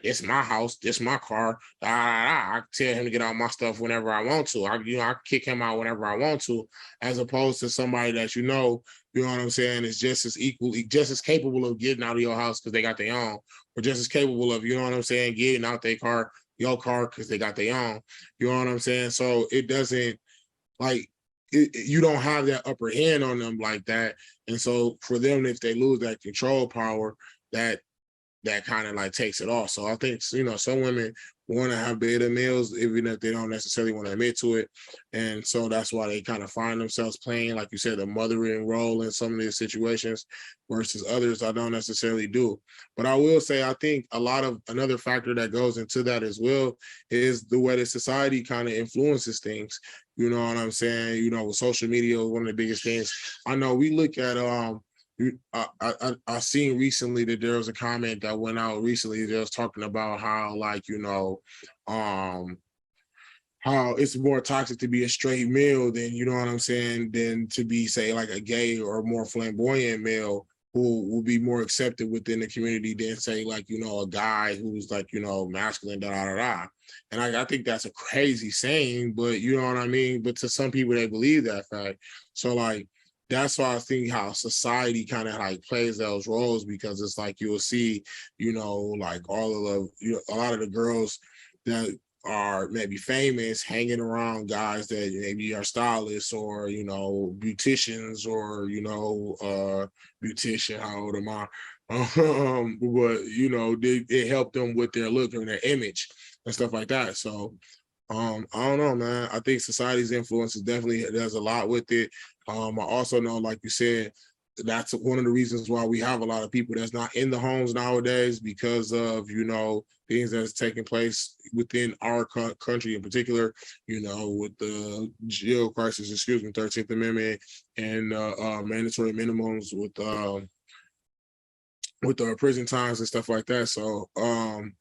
it's my house, it's my car. I tell him to get out my stuff whenever I want to. I kick him out whenever I want to, as opposed to somebody that you know what I'm saying, is just as capable of getting out of your house because they got their own, or just as capable of, you know what I'm saying, getting out your car because they got their own. You know what I'm saying? So it doesn't, like, you don't have that upper hand on them like that. And so for them, if they lose that control power, that kind of like takes it off. So I think, some women want to have beta males, even if they don't necessarily want to admit to it. And so that's why they kind of find themselves playing, like you said, a mothering role in some of these situations, versus others I don't necessarily do. But I will say, I think another factor that goes into that as well is the way that society kind of influences things. You know what I'm saying? With social media, one of the biggest things. I know we look at, I seen recently that there was a comment that went out recently that was talking about how, like, how it's more toxic to be a straight male than, you know what I'm saying, than to be, say, like a gay or more flamboyant male. who will be more accepted within the community than say like, you know, a guy who's like, you know, masculine, da da da da. And I think that's a crazy saying, but you know what I mean? But to some people, they believe that fact. So like, that's why I think how society kind of like plays those roles, because it's like you'll see, you know, like all of the, you know, a lot of the girls that are maybe famous hanging around guys that maybe are stylists or, you know, beauticians or, you know, beautician, how old am I? But you know, it helped them with their look and their image and stuff like that. So I don't know, man. I think society's influence is definitely does a lot with it. I also know, like you said, that's one of the reasons why we have a lot of people that's not in the homes nowadays, because of, you know, things that's taking place within our country in particular, you know, with the jail crisis, 13th Amendment and mandatory minimums with the prison times and stuff like that. So,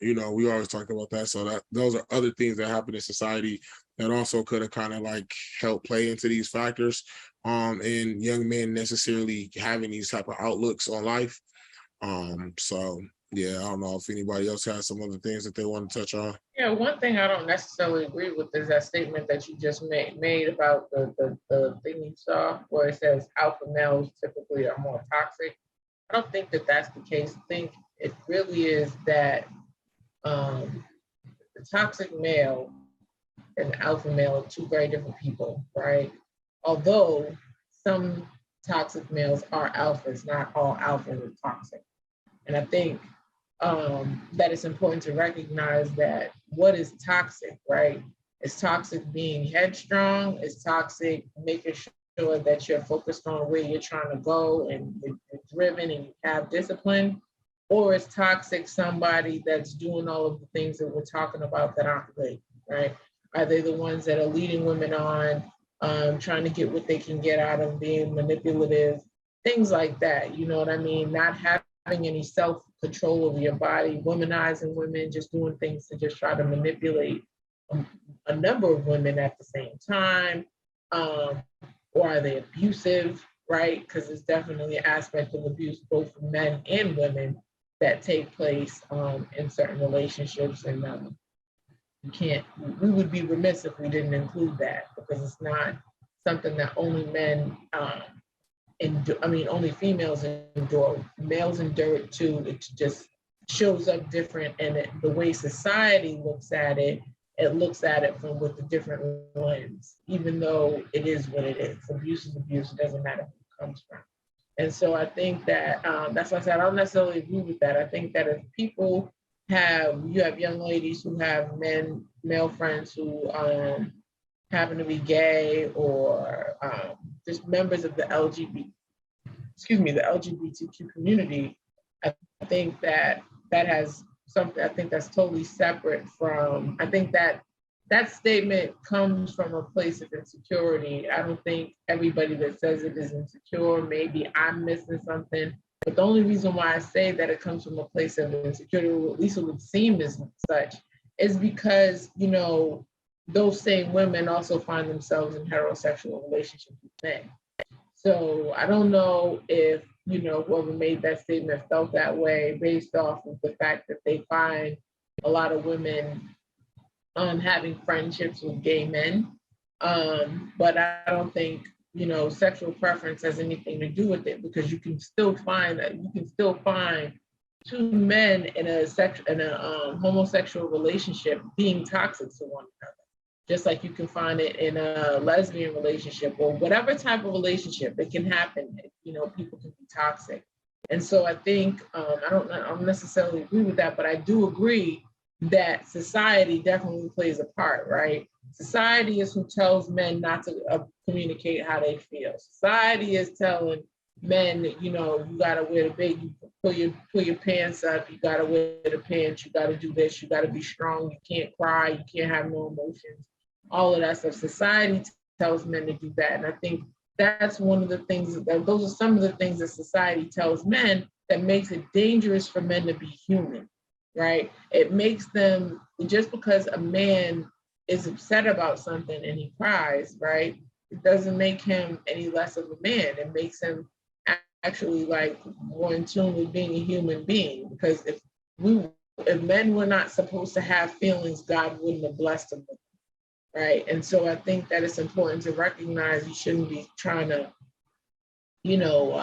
you know, we always talk about that. So that those are other things that happen in society that also could have kind of like helped play into these factors, in young men necessarily having these type of outlooks on life. So yeah, I don't know if anybody else has some other things that they want to touch on. Yeah, one thing I don't necessarily agree with is that statement that you just made about the thing you saw where it says alpha males typically are more toxic. I don't think that that's the case. I think it really is that the toxic male and the alpha male are two very different people, right? Although some toxic males are alphas, not all alphas are toxic. And I think that it's important to recognize that what is toxic, right? It's toxic being headstrong, it's toxic making sure that you're focused on where you're trying to go and you're driven and you have discipline, or it's toxic somebody that's doing all of the things that we're talking about that aren't good, right? Are they the ones that are leading women on, trying to get what they can get out of being manipulative, things like that, you know what I mean? Not having any self-control over your body, womanizing women, just doing things to just try to manipulate a number of women at the same time. Or are they abusive, right? Because there's definitely an aspect of abuse, both for men and women, that take place in certain relationships. And we would be remiss if we didn't include that, because it's not something that only men, only females endure. Males endure it too. It just shows up different. And the way society looks at it, it looks at it from with a different lens, even though it is what it is. Abuse is abuse. It doesn't matter who it comes from. And so I think that that's why I said I don't necessarily agree with that. I think that if you have young ladies who have male friends who happen to be gay or just members of the LGBTQ community, I think that has something, I think that's totally separate from, I think that statement comes from a place of insecurity. I don't think everybody that says it is insecure. Maybe I'm missing something. But the only reason why I say that it comes from a place of insecurity, or at least it would seem as such, is because, you know, those same women also find themselves in heterosexual relationships with men. So I don't know if, you know, whoever made that statement felt that way based off of the fact that they find a lot of women having friendships with gay men. But I don't think, you know, sexual preference has anything to do with it, because you can still find two men in a homosexual relationship being toxic to one another. Just like you can find it in a lesbian relationship or whatever type of relationship, it can happen. You know, people can be toxic. And so I think, I don't necessarily agree with that, but I do agree that society definitely plays a part, right? Society is who tells men not to communicate how they feel. Society is telling men, you know, you gotta wear the big, you pull your pants up, you gotta wear the pants, you gotta do this, you gotta be strong, you can't cry, you can't have no emotions, all of that stuff. Society tells men to do that. And I think that's one of the things, those are some of the things that society tells men that makes it dangerous for men to be human, right? It makes them, just because a man is upset about something and he cries, right? It doesn't make him any less of a man. It makes him actually like more in tune with being a human being. Because if men were not supposed to have feelings, God wouldn't have blessed them with them, right? And so I think that it's important to recognize you shouldn't be trying to, you know,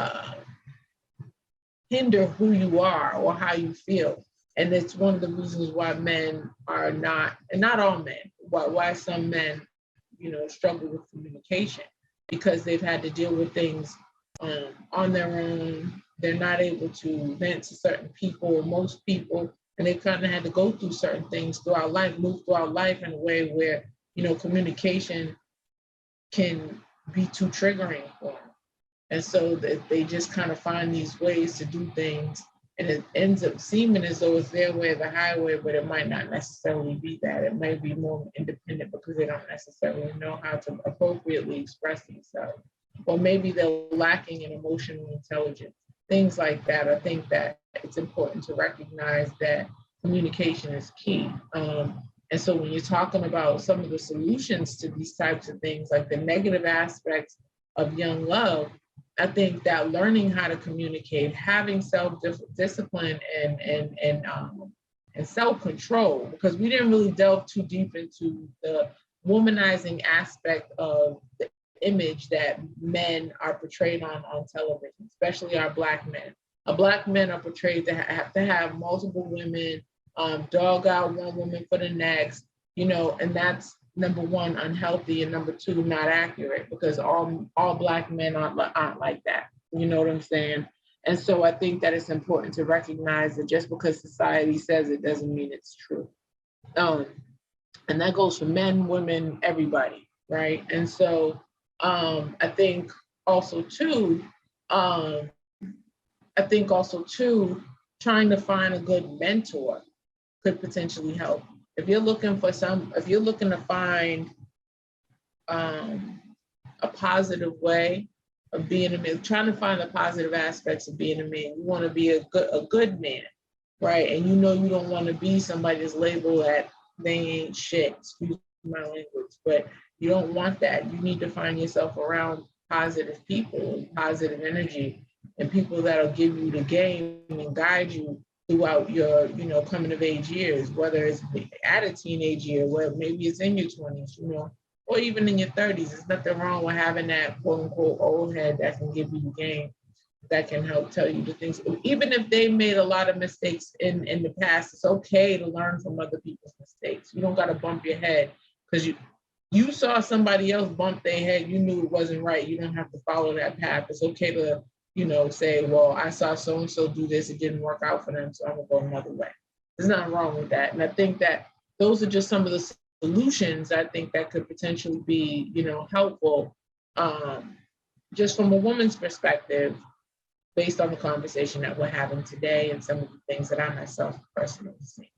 hinder who you are or how you feel. And it's one of the reasons why men are not, and not all men, why some men, you know, struggle with communication, because they've had to deal with things on their own. They're not able to vent to certain people or most people, and they've kind of had to go through certain things throughout life, move throughout life in a way where, you know, communication can be too triggering for them. And so they just kind of find these ways to do things, and it ends up seeming as though it's their way or the highway, but it might not necessarily be that. It might be more independent because they don't necessarily know how to appropriately express themselves. Or maybe they're lacking in emotional intelligence, things like that. I think that it's important to recognize that communication is key. And so when you're talking about some of the solutions to these types of things, like the negative aspects of young love, I think that learning how to communicate, having self-discipline and self-control, because we didn't really delve too deep into the womanizing aspect of the image that men are portrayed on television, especially our Black men. Our Black men are portrayed to have multiple women, dog out one woman for the next, you know, and that's number one, unhealthy, and number two, not accurate, because all Black men aren't like that. You know what I'm saying? And so I think that it's important to recognize that just because society says it doesn't mean it's true. And that goes for men, women, everybody, right? And so I think also too, trying to find a good mentor could potentially help. If you're looking to find a positive way of being a man, trying to find the positive aspects of being a man, you want to be a good man, right? And you know you don't want to be somebody that's labeled that they ain't shit, excuse my language, but you don't want that. You need to find yourself around positive people, positive energy, and people that'll give you the game and guide you throughout your, you know, coming of age years, whether it's at a teenage year, where maybe it's in your 20s, you know, or even in your 30s. There's nothing wrong with having that quote unquote old head that can give you the game, that can help tell you the things. Even if they made a lot of mistakes in the past, it's okay to learn from other people's mistakes. You don't got to bump your head because you saw somebody else bump their head, you knew it wasn't right. You don't have to follow that path. It's okay to, you know, say, well, I saw so-and-so do this, it didn't work out for them, so I'm gonna go another way. There's nothing wrong with that. And I think that those are just some of the solutions I think that could potentially be, you know, helpful, just from a woman's perspective, based on the conversation that we're having today and some of the things that I myself personally see.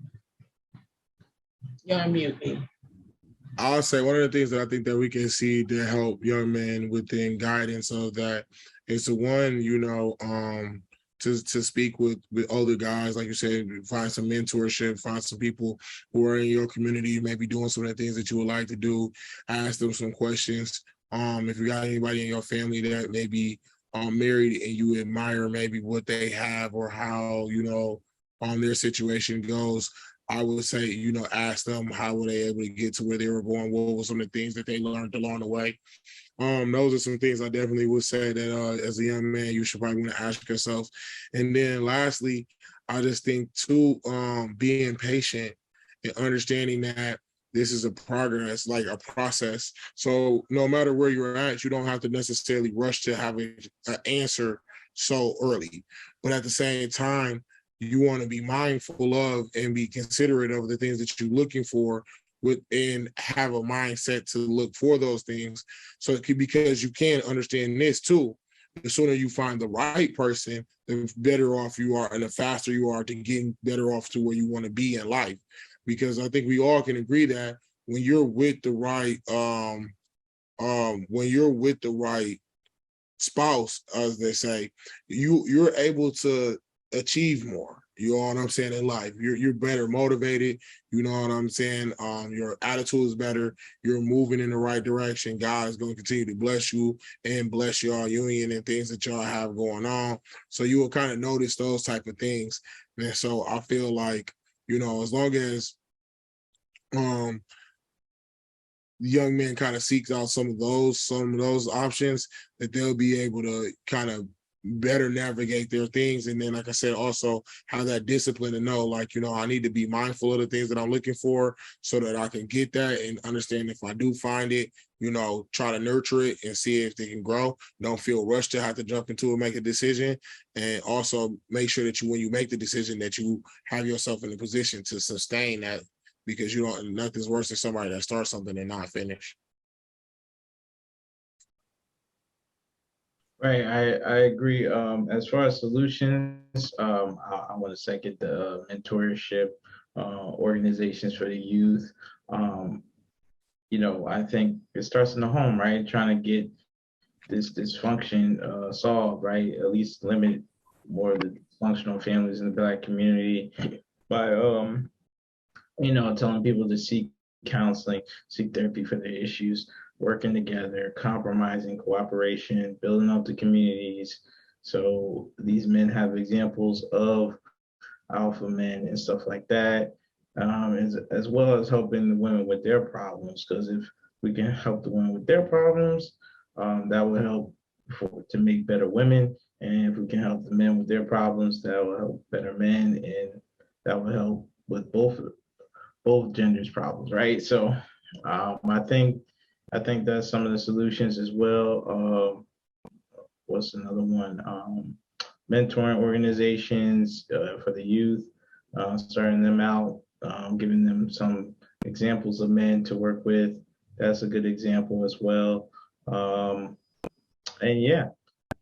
You're on mute, B. I'll say one of the things that I think that we can see to help young men within guidance of that is the one, you know, to speak with older guys, like you said, find some mentorship, find some people who are in your community, maybe doing some of the things that you would like to do, ask them some questions. If you got anybody in your family that may be married and you admire maybe what they have or how, you know, their situation goes, I would say, you know, ask them how were they able to get to where they were going, what were some of the things that they learned along the way. Those are some things I definitely would say that as a young man, you should probably want to ask yourself. And then lastly, I just think too, being patient and understanding that this is a progress, like a process. So no matter where you're at, you don't have to necessarily rush to have an answer so early. But at the same time, you want to be mindful of and be considerate of the things that you're looking for and have a mindset to look for those things. So because you can understand this too, the sooner you find the right person, the better off you are and the faster you are to getting better off to where you want to be in life. Because I think we all can agree that when you're with the right, spouse, as they say, you're able to achieve more. You know what I'm saying, in life. You're better motivated, you know what I'm saying? Your attitude is better, you're moving in the right direction. God is going to continue to bless you and bless y'all union and things that y'all have going on. So you will kind of notice those type of things. And so I feel like, you know, as long as the young men kind of seeks out some of those options, that they'll be able to kind of better navigate their things. And then, like I said, also have that discipline to know, like, you know, I need to be mindful of the things that I'm looking for so that I can get that and understand if I do find it, you know, try to nurture it and see if they can grow. Don't feel rushed to have to jump into it, make a decision. And also make sure that when you make the decision, that you have yourself in a position to sustain that, because you don't, nothing's worse than somebody that starts something and not finish. Right, I agree. As far as solutions, I want to second the mentorship organizations for the youth. You know, I think it starts in the home, right? Trying to get this dysfunction solved, right? At least limit more of the dysfunctional families in the Black community by you know, telling people to seek counseling, seek therapy for their issues, working together, compromising, cooperation, building up the communities. So these men have examples of alpha men and stuff like that, as well as helping the women with their problems. Because if we can help the women with their problems, that will help to make better women. And if we can help the men with their problems, that will help better men, and that will help with both genders problems, right? So I think that's some of the solutions as well. What's another one? Mentoring organizations for the youth, starting them out, giving them some examples of men to work with. That's a good example as well. And yeah,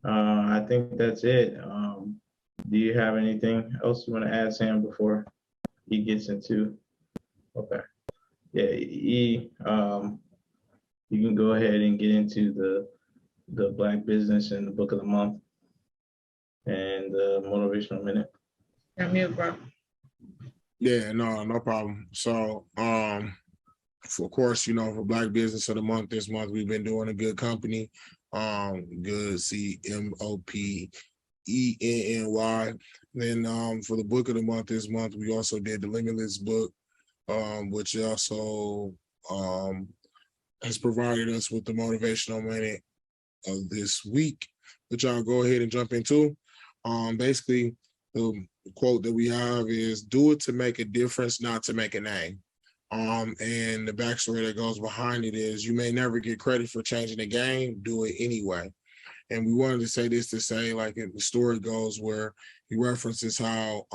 I think that's it. Do you have anything else you want to add, Sam, before he gets into? Okay. Yeah, you can go ahead and get into the Black business and the book of the month and the motivational minute. Yeah, mute, bro. Yeah, no problem. So, of course, you know, for Black Business of the Month this month, we've been doing a good company. Good CMOPENNY. Then for the book of the month this month, we also did the Limitless book, which also has provided us with the motivational minute of this week, which I'll go ahead and jump into. Basically, the quote that we have is, "Do it to make a difference, not to make a name." And the backstory that goes behind it is, you may never get credit for changing the game, do it anyway. And we wanted to say this to say, like, the story goes where he references how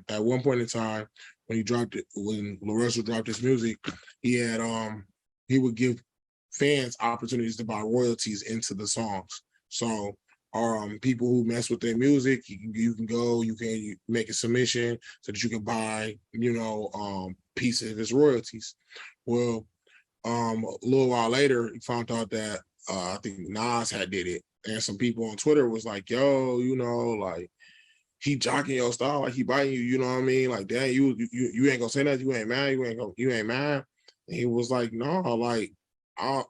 at one point in time when LaRussell dropped his music, he would give fans opportunities to buy royalties into the songs. So people who mess with their music, you can make a submission so that you can buy, piece of his royalties. Well, a little while later, he found out that I think Nas had did it. And some people on Twitter was like, yo, like, he jocking your style, like he biting you, you know what I mean? Like, damn, you ain't gonna say nothing, you ain't mad, you ain't mad. And he was like, no, like,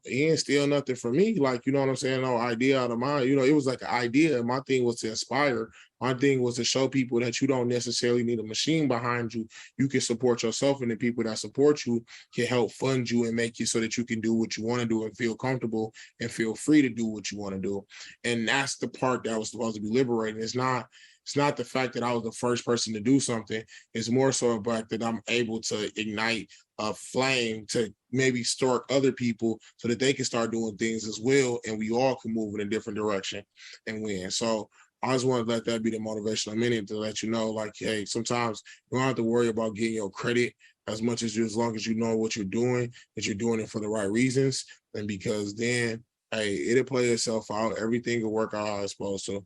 he ain't steal nothing from me. Like, you know what I'm saying? No idea out of mine. It was like an idea. My thing was to inspire. My thing was to show people that you don't necessarily need a machine behind you. You can support yourself, and the people that support you can help fund you and make you so that you can do what you want to do and feel comfortable and feel free to do what you want to do. And that's the part that was supposed to be liberating. It's not the fact that I was the first person to do something. It's more so about that I'm able to ignite a flame to maybe start other people so that they can start doing things as well, and we all can move in a different direction and win. So I just want to let that be the motivational minute to let you know, like, hey, sometimes you don't have to worry about getting your credit as much as long as you know what you're doing, that you're doing it for the right reasons, and because then, hey, it'll play itself out. Everything will work out how it's supposed to.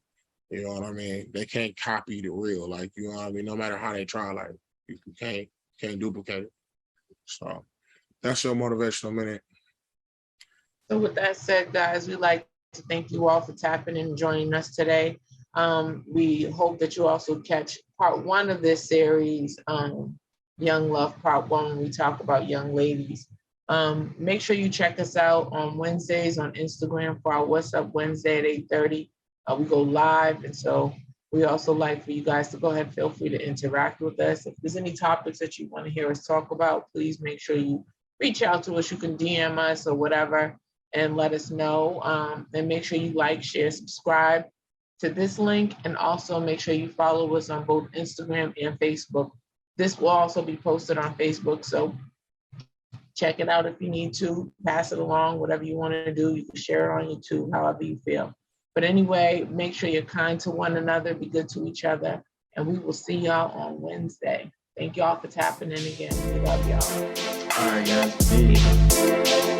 You know what I mean? They can't copy the real, like, you know what I mean? No matter how they try, like, you can't duplicate it. So that's your motivational minute. So with that said, guys, we'd like to thank you all for tapping in and joining us today. We hope that you also catch part 1 of this series, Young Love Part 1, when we talk about young ladies. Make sure you check us out on Wednesdays on Instagram for our What's Up Wednesday at 8:30. We go live, and so we also like for you guys to go ahead and feel free to interact with us. If there's any topics that you want to hear us talk about, please make sure you reach out to us. You can DM us or whatever and let us know. And make sure you like, share, subscribe to this link, and also make sure you follow us on both Instagram and Facebook. This will also be posted on Facebook, so check it out if you need to, pass it along, whatever you want to do. You can share it on YouTube, however you feel. But anyway, make sure you're kind to one another, be good to each other, and we will see y'all on Wednesday. Thank y'all for tapping in again. We love y'all. All right, guys. Peace.